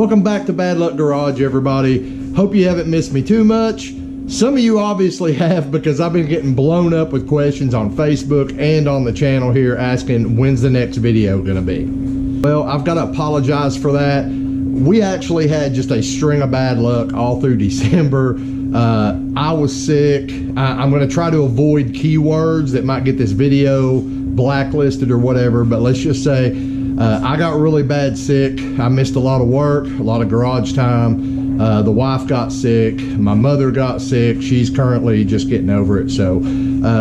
Welcome back to Bad Luck Garage, everybody. Hope you haven't missed me too much. Some of you obviously have, because I've been getting blown up with questions on Facebook and on the channel here asking when's the next video gonna be. Well, I've got to apologize for that. We actually had just a string of bad luck all through December. I was sick. I'm gonna try to avoid keywords that might get this video blacklisted or whatever, but let's just say I got really bad sick. I missed a lot of work, a lot of garage time. The wife got sick. My mother got sick. She's currently just getting over it. So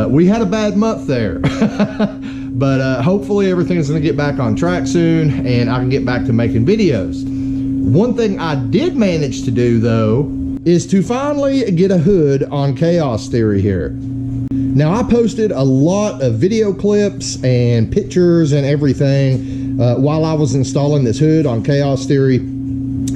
we had a bad month there. But hopefully everything's going to get back on track soon and I can get back to making videos. One thing I did manage to do, though, is to finally get a hood on Chaos Theory here. Now, I posted a lot of video clips and pictures and everything while I was installing this hood on Chaos Theory.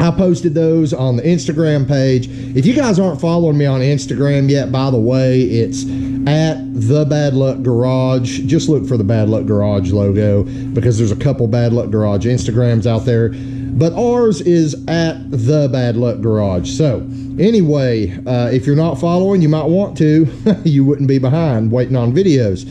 I posted those on the Instagram page. If you guys aren't following me on Instagram yet, by the way, it's at the Bad Luck Garage. Just look for the Bad Luck Garage logo, because there's a couple Bad Luck Garage Instagrams out there. But ours is at the Bad Luck Garage. So anyway, if you're not following, you might want to. You wouldn't be behind waiting on videos.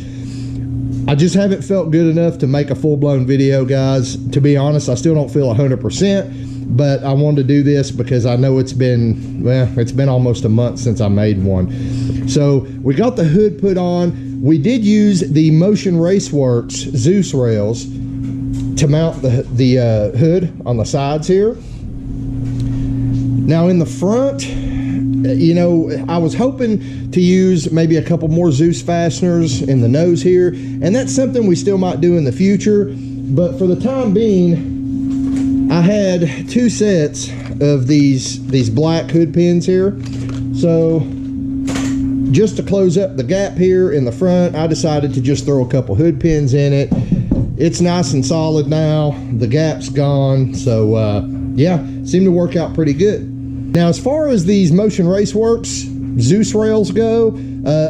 I just haven't felt good enough to make a full-blown video, guys. To be honest, I still don't feel 100%, but I wanted to do this because I know it's been, well, it's been almost a month since I made one. So we got the hood put on. We did use the Motion Raceworks Dzus rails to mount the hood on the sides here. Now in the front, you know, I was hoping to use maybe a couple more Dzus fasteners in the nose here, and that's something we still might do in the future. But for the time being, I had two sets of these black hood pins here. So just to close up the gap here in the front, I decided to just throw a couple hood pins in it. It's nice and solid now. The gap's gone. So yeah, seemed to work out pretty good. Now, as far as these Motion Raceworks Dzus rails go,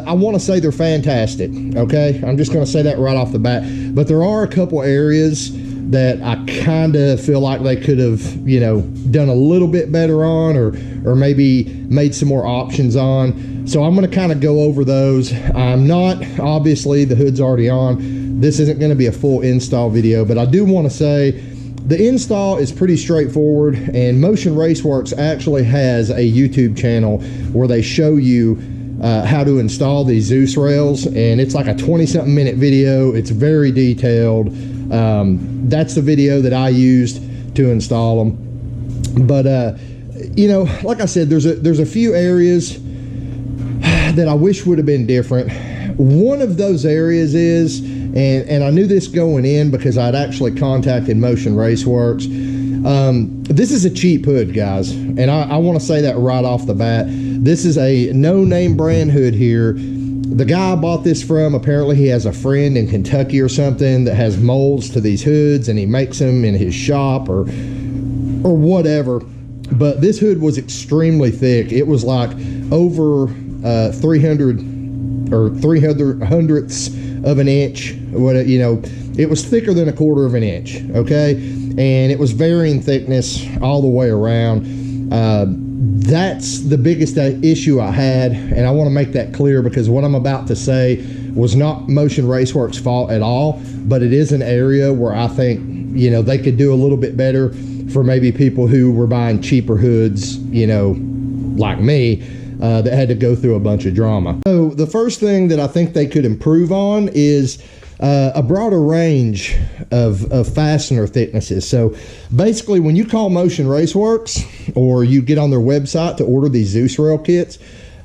I want to say they're fantastic, okay? I'm just going to say that right off the bat. But there are a couple areas that I kind of feel like they could have, you know, done a little bit better on, or maybe made some more options on. So I'm going to kind of go over those. I'm not, obviously, the hood's already on. This isn't going to be a full install video, but I do want to say the install is pretty straightforward, and Motion Raceworks actually has a YouTube channel where they show you how to install these Dzus rails, and it's like a 20-something minute video. It's very detailed. That's the video that I used to install them. But you know, like I said, there's a few areas that I wish would have been different. One of those areas is, and I knew this going in because I'd actually contacted Motion Raceworks. This is a cheap hood, guys, and I want to say that right off the bat. This is a no-name brand hood here. The guy I bought this from, apparently he has a friend in Kentucky or something that has molds to these hoods, and he makes them in his shop or whatever. But this hood was extremely thick. It was like over 300 or 300 hundredths of an inch. What, you know, it was thicker than a quarter of an inch, okay? And it was varying thickness all the way around. That's the biggest issue I had, and I want to make that clear, because what I'm about to say was not Motion Raceworks' fault at all, but it is an area where I think, you know, they could do a little bit better for maybe people who were buying cheaper hoods, you know, like me, that had to go through a bunch of drama. So the first thing that I think they could improve on is a broader range of fastener thicknesses. So basically, when you call Motion Raceworks or you get on their website to order these Dzus rail kits,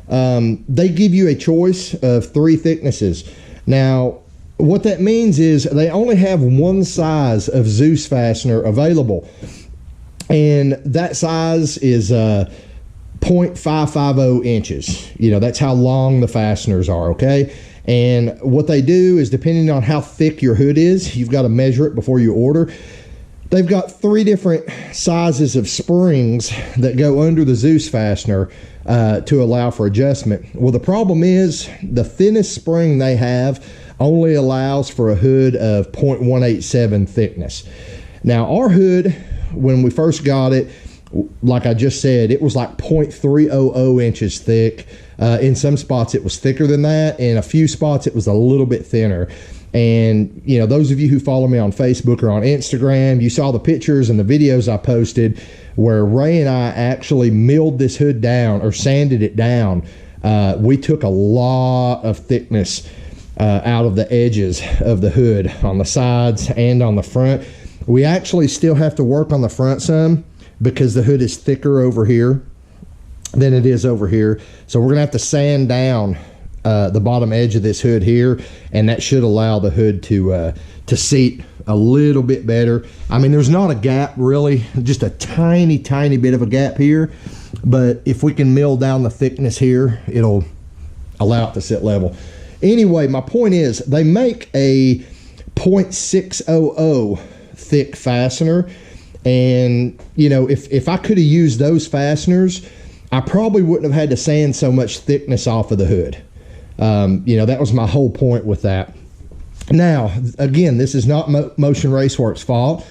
they give you a choice of 3 thicknesses. Now, what that means is they only have one size of Dzus fastener available, and that size is 0.550 inches. You know, that's how long the fasteners are, okay? And what they do is, depending on how thick your hood is, you've got to measure it before you order. They've got 3 different sizes of springs that go under the Dzus fastener to allow for adjustment. Well, the problem is the thinnest spring they have only allows for a hood of 0.187 thickness. Now, our hood, when we first got it, like I just said, it was like 0.300 inches thick. In some spots it was thicker than that. In a few spots it was a little bit thinner. And you know, those of you who follow me on Facebook or on Instagram, you saw the pictures and the videos I posted where Ray and I actually milled this hood down, or sanded it down. We took a lot of thickness out of the edges of the hood on the sides and on the front. We actually still have to work on the front some, because the hood is thicker over here than it is over here. So we're gonna have to sand down the bottom edge of this hood here, and that should allow the hood to seat a little bit better. I mean, there's not a gap really, just a tiny bit of a gap here, but if we can mill down the thickness here, it'll allow it to sit level. Anyway, my point is, they make a 0.600 thick fastener. And you know, if I could have used those fasteners, I probably wouldn't have had to sand so much thickness off of the hood. You know, that was my whole point with that. Now, again, this is not Motion Raceworks' fault.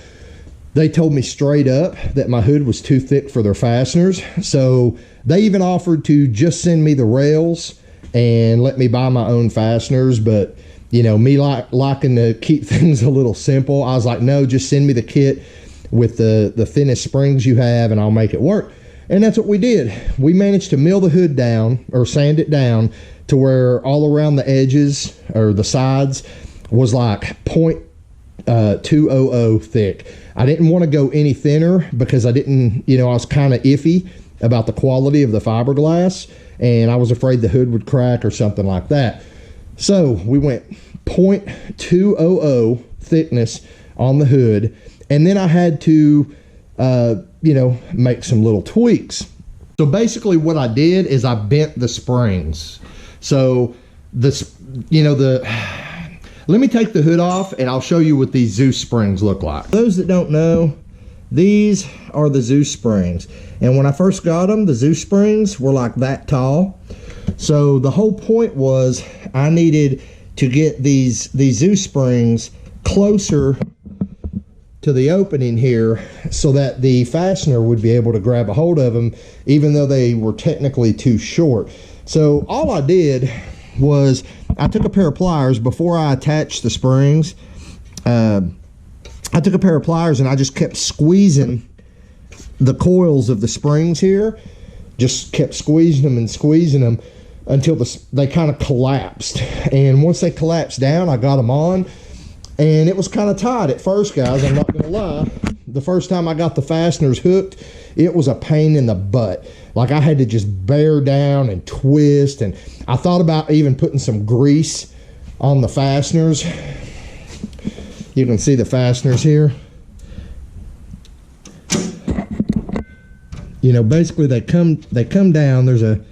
They told me straight up that my hood was too thick for their fasteners. So they even offered to just send me the rails and let me buy my own fasteners. But you know, me liking to keep things a little simple, I was like, no, just send me the kit with the thinnest springs you have, and I'll make it work. And that's what we did. We managed to mill the hood down, or sand it down, to where all around the edges, or the sides, was like 0.200 thick. I didn't want to go any thinner because I didn't, you know, I was kind of iffy about the quality of the fiberglass, and I was afraid the hood would crack or something like that. So we went 0.200 thickness on the hood. And then I had to, you know, make some little tweaks. So basically what I did is I bent the springs. So this, you know, let me take the hood off and I'll show you what these Dzus springs look like. Those that don't know, these are the Dzus springs. And when I first got them, the Dzus springs were like that tall. So the whole point was I needed to get these Dzus springs closer to the opening here so that the fastener would be able to grab a hold of them, even though they were technically too short. So all I did was I took a pair of pliers before I attached the springs. I took a pair of pliers and I just kept squeezing the coils of the springs here, just kept squeezing them and squeezing them until they kind of collapsed. And once they collapsed down, I got them on. And it was kind of tight at first, guys, I'm not gonna lie. The first time I got the fasteners hooked, it was a pain in the butt. Like I had to just bear down and twist, and I thought about even putting some grease on the fasteners. You can see the fasteners here. You know, basically they come down, there's an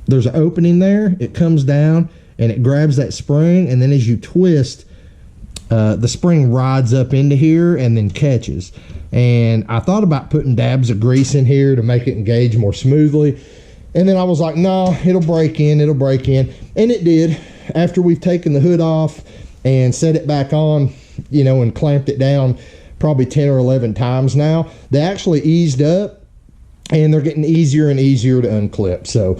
opening there, it comes down and it grabs that spring, and then as you twist, the spring rides up into here and then catches. And I thought about putting dabs of grease in here to make it engage more smoothly, and then I was like, no, it'll break in, and it did. After we've taken the hood off and set it back on, you know, and clamped it down probably 10 or 11 times now, they actually eased up and they're getting easier and easier to unclip. So,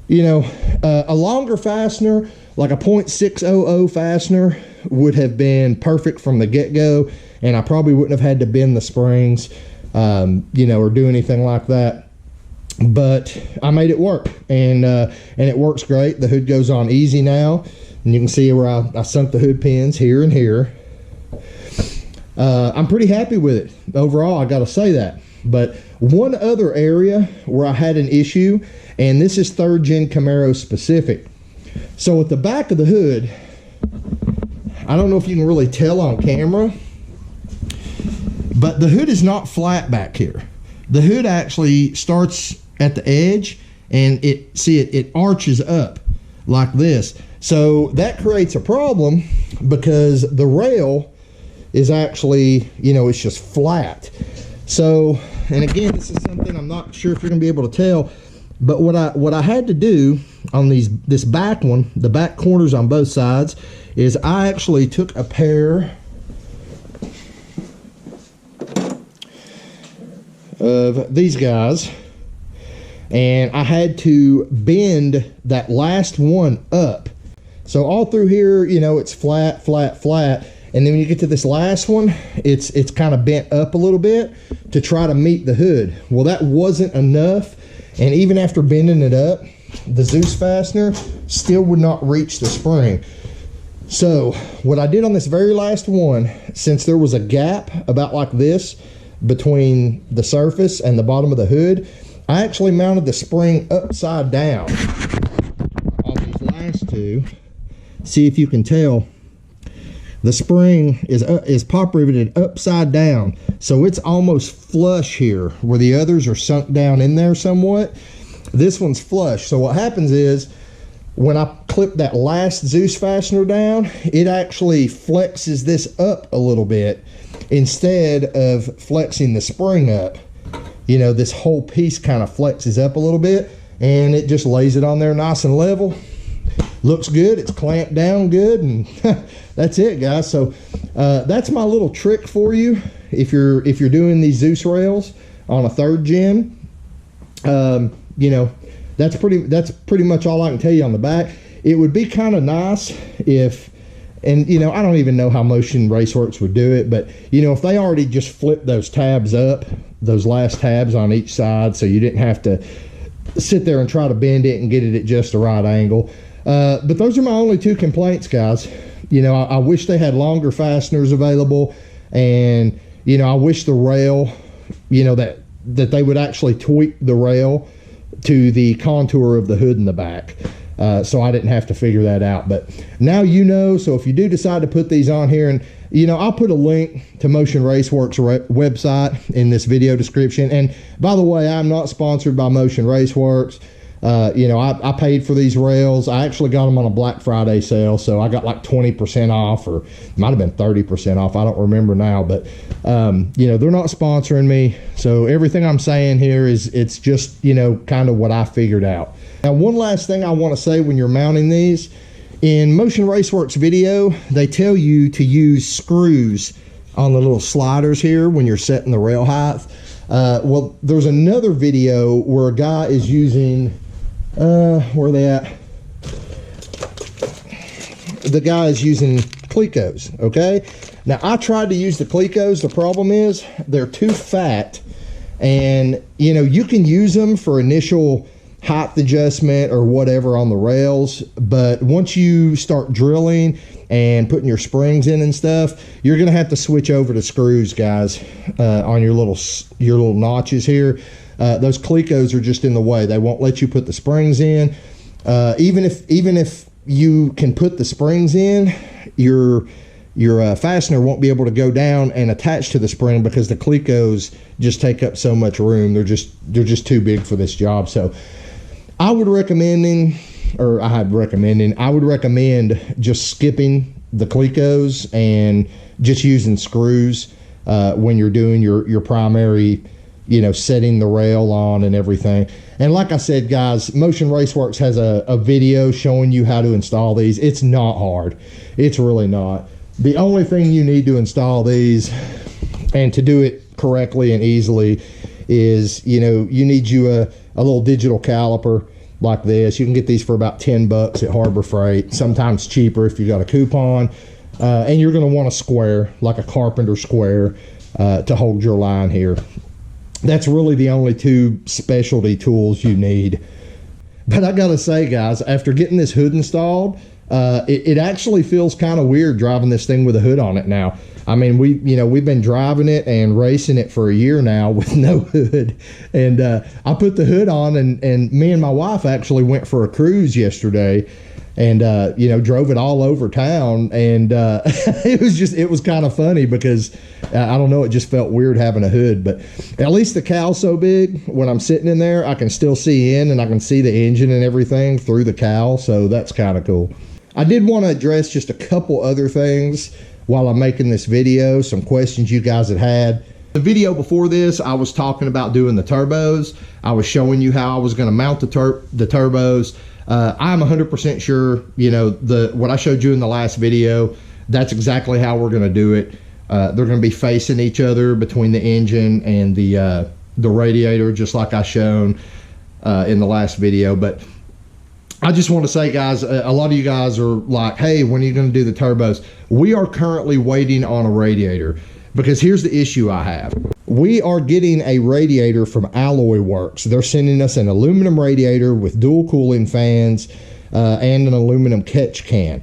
you know, a longer fastener, like a 0.600 fastener, would have been perfect from the get-go, and I probably wouldn't have had to bend the springs, you know, or do anything like that. But I made it work, and it works great. The hood goes on easy now, and you can see where I sunk the hood pins here and here. I'm pretty happy with it overall, I gotta say that. But one other area where I had an issue, and this is 3rd gen Camaro specific. So at the back of the hood, I don't know if you can really tell on camera, but the hood is not flat back here. The hood actually starts at the edge, and it arches up like this. So that creates a problem because the rail is actually, you know, it's just flat. So, and again, this is something I'm not sure if you're gonna be able to tell, but what I had to do on this back one, the back corners on both sides, is I actually took a pair of these guys, and I had to bend that last one up. So all through here, you know, it's flat, flat, flat. And then when you get to this last one, it's kind of bent up a little bit to try to meet the hood. Well, that wasn't enough. And even after bending it up, the Dzus fastener still would not reach the spring. So what I did on this very last one, since there was a gap about like this between the surface and the bottom of the hood, I actually mounted the spring upside down on these last two. See if you can tell, the spring is pop riveted upside down, so it's almost flush here where the others are sunk down in there somewhat. This one's flush. So what happens is when I clip that last Dzus fastener down, it actually flexes this up a little bit instead of flexing the spring up. You know, this whole piece kind of flexes up a little bit, and it just lays it on there nice and level. Looks good, it's clamped down good, and that's it, guys. So that's my little trick for you if you're doing these Dzus rails on a 3rd gen. You know, that's pretty much all I can tell you on the back. It would be kind of nice if, and you know, I don't even know how Motion Raceworks would do it, but you know, if they already just flipped those tabs up, those last tabs on each side, so you didn't have to sit there and try to bend it and get it at just the right angle. But those are my only 2 complaints, guys. You know, I wish they had longer fasteners available, and you know, I wish the rail, you know, that they would actually tweak the rail to the contour of the hood in the back, so I didn't have to figure that out. But now you know, so if you do decide to put these on here, and you know, I'll put a link to Motion Raceworks website in this video description. And by the way, I'm not sponsored by Motion Raceworks. You know, I paid for these rails. I actually got them on a Black Friday sale, so I got like 20% off, or it might have been 30% off. I don't remember now, but you know, they're not sponsoring me. So everything I'm saying here it's just, you know, kind of what I figured out. Now, one last thing I want to say when you're mounting these, in Motion Raceworks video, they tell you to use screws on the little sliders here when you're setting the rail height. Well, there's another video where a guy is using, where are they at? The guy is using Clecos, okay? Now, I tried to use the Clecos. The problem is they're too fat, and, you know, you can use them for initial height adjustment or whatever on the rails, but once you start drilling and putting your springs in and stuff, you're gonna have to switch over to screws, guys, on your little notches here. Those Clecos are just in the way. They won't let you put the springs in. Even if you can put the springs in, your fastener won't be able to go down and attach to the spring because the Clecos just take up so much room. They're just too big for this job. So I would recommend just skipping the Clecos and just using screws when you're doing your primary, you know, setting the rail on and everything. And like I said, guys, Motion Raceworks has a video showing you how to install these. It's not hard. It's really not. The only thing you need to install these, and to do it correctly and easily, is, you know, you need you a little digital caliper like this. You can get these for about 10 bucks at Harbor Freight, sometimes cheaper if you got a coupon. And you're going to want a square, like a carpenter square, to hold your line here. That's really the only 2 specialty tools you need. But I gotta say, guys, after getting this hood installed, it actually feels kind of weird driving this thing with a hood on it now. I mean, we've been driving it and racing it for a year now with no hood. And I put the hood on, and me and my wife actually went for a cruise yesterday, and you know, drove it all over town. And it was kind of funny because I don't know, it just felt weird having a hood. But at least the cow's so big, when I'm sitting in there, I can still see in, and I can see the engine and everything through the cowl. So that's kind of cool. I did want to address just a couple other things while I'm making this video, some questions you guys had. The video before this, I was talking about doing the turbos. I was showing you how I was going to mount the turbos. I'm 100% sure, you know, what I showed you in the last video, that's exactly how we're going to do it. They're going to be facing each other between the engine and the the radiator, just like I shown in the last video. But I just want to say, guys, a lot of you guys are like, hey, when are you going to do the turbos? We are currently waiting on a radiator, because here's the issue I have. We are getting a radiator from Alloy Works. They're sending us an aluminum radiator with dual cooling fans and an aluminum catch can.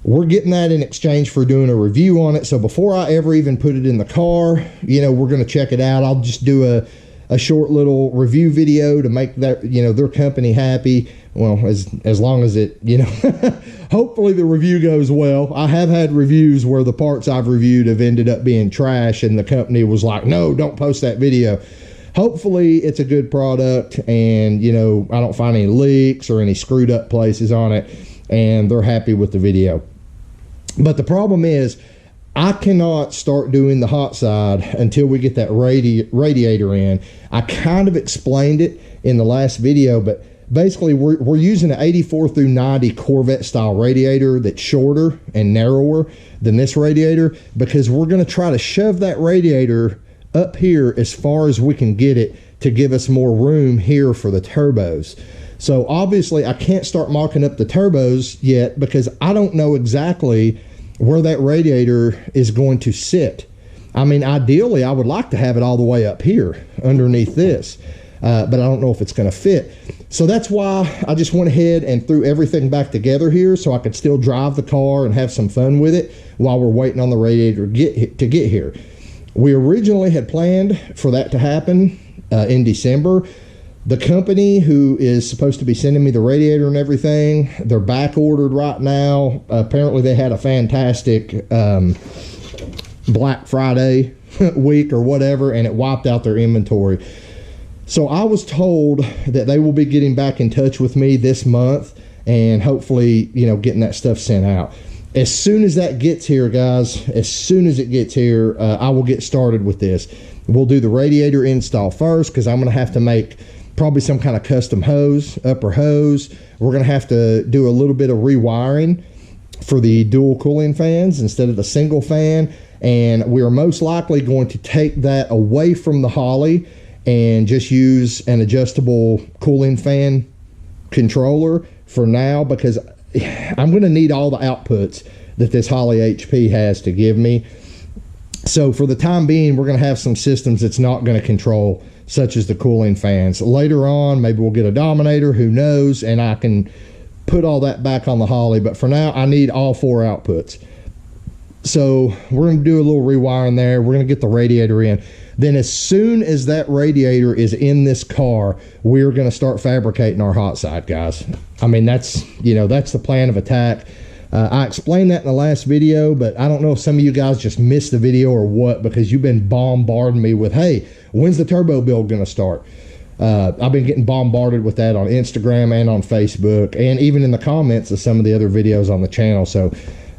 We're getting that in exchange for doing a review on it. So before I ever even put it in the car, you know, we're going to check it out. I'll just do a short little review video to make that, you know, their company happy. Well, as long as it, you know, hopefully the review goes well. I have had reviews where the parts I've reviewed have ended up being trash, and the company was like, no, don't post that video. Hopefully it's a good product, and, you know, I don't find any leaks or any screwed up places on it, and they're happy with the video. But the problem is, I cannot start doing the hot side until we get that radiator in. I kind of explained it in the last video, but basically we're using an 84 through 90 Corvette style radiator that's shorter and narrower than this radiator, because we're going to try to shove that radiator up here as far as we can get it to give us more room here for the turbos. So obviously I can't start marking up the turbos yet, because I don't know exactly where that radiator is going to sit. I mean, ideally I would like to have it all the way up here underneath this, but I don't know if it's going to fit. So that's why I just went ahead and threw everything back together here, so I could still drive the car and have some fun with it while we're waiting on the radiator to get here. We originally had planned for that to happen in December. The company who is supposed to be sending me the radiator and everything, they're back ordered right now. Apparently they had a fantastic Black Friday week or whatever, and it wiped out their inventory. So I was told that they will be getting back in touch with me this month, and hopefully, you know, getting that stuff sent out. As soon as that gets here, guys, as soon as it gets here, I will get started with this. We'll do the radiator install first, because I'm going to have to make probably some kind of custom hose, upper hose. We're going to have to do a little bit of rewiring for the dual cooling fans instead of the single fan, and we are most likely going to take that away from the Holley and just use an adjustable cooling fan controller for now, because I'm going to need all the outputs that this Holley HP has to give me. So for the time being, we're going to have some systems that's not going to control, such as the cooling fans. Later on, maybe we'll get a Dominator, who knows, and I can put all that back on the Holley. But for now, I need all 4 outputs. So we're going to do a little rewiring there. We're going to get the radiator in. Then as soon as that radiator is in this car, we're going to start fabricating our hot side, guys. I mean, that's, you know, that's the plan of attack. I explained that in the last video, but I don't know if some of you guys just missed the video or what, because you've been bombarding me with, hey, when's the turbo build going to start? I've been getting bombarded with that on Instagram and on Facebook, and even in the comments of some of the other videos on the channel. So,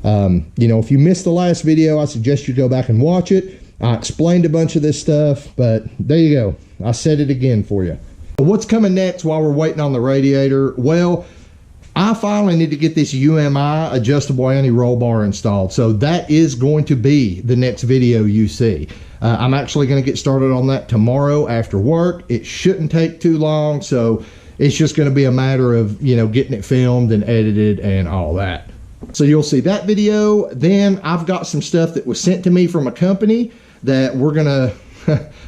you know, if you missed the last video, I suggest you go back and watch it. I explained a bunch of this stuff, but there you go. I said it again for you. What's coming next while we're waiting on the radiator? Well, I finally need to get this UMI adjustable anti-roll bar installed. So that is going to be the next video you see. I'm actually going to get started on that tomorrow after work. It shouldn't take too long, so it's just going to be a matter of, you know, getting it filmed and edited and all that. So you'll see that video. Then I've got some stuff that was sent to me from a company that we're gonna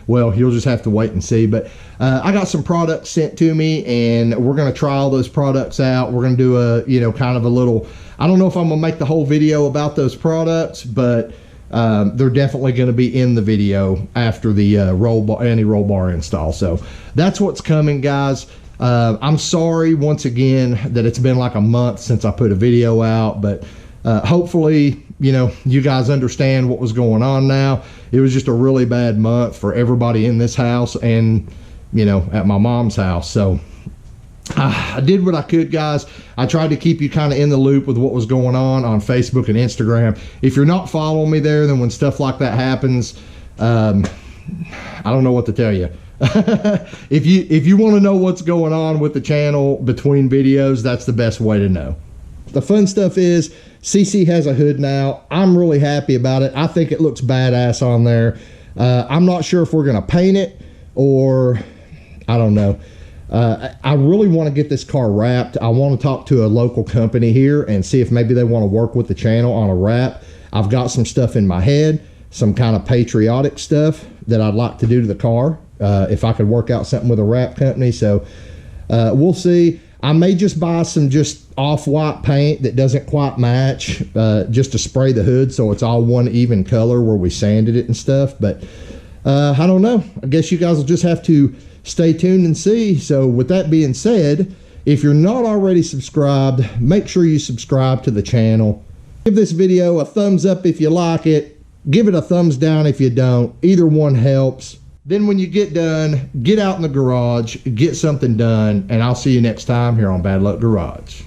well, you'll just have to wait and see, but I got some products sent to me, and we're gonna try all those products out. We're gonna do a, you know, kind of a little, I don't know if I'm gonna make the whole video about those products, but they're definitely gonna be in the video after the anti-roll bar install. So that's what's coming, guys. I'm sorry once again that it's been like a month since I put a video out, but hopefully, you know, you guys understand what was going on now. It was just a really bad month for everybody in this house and, you know, at my mom's house. So I did what I could, guys. I tried to keep you kind of in the loop with what was going on Facebook and Instagram. If you're not following me there, then when stuff like that happens, I don't know what to tell you. If you want to know what's going on with the channel between videos, that's the best way to know. The fun stuff is CC has a hood now. I'm really happy about it. I think it looks badass on there. I'm not sure if we're going to paint it or I don't know. I really want to get this car wrapped. I want to talk to a local company here and see if maybe they want to work with the channel on a wrap. I've got some stuff in my head, some kind of patriotic stuff that I'd like to do to the car, if I could work out something with a wrap company. So we'll see. I may just buy some just off-white paint that doesn't quite match, just to spray the hood so it's all one even color where we sanded it and stuff. But I don't know. I guess you guys will just have to stay tuned and see. So with that being said, if you're not already subscribed, make sure you subscribe to the channel. Give this video a thumbs up if you like it. Give it a thumbs down if you don't. Either one helps. Then when you get done, get out in the garage, get something done, and I'll see you next time here on Bad Luck Garage.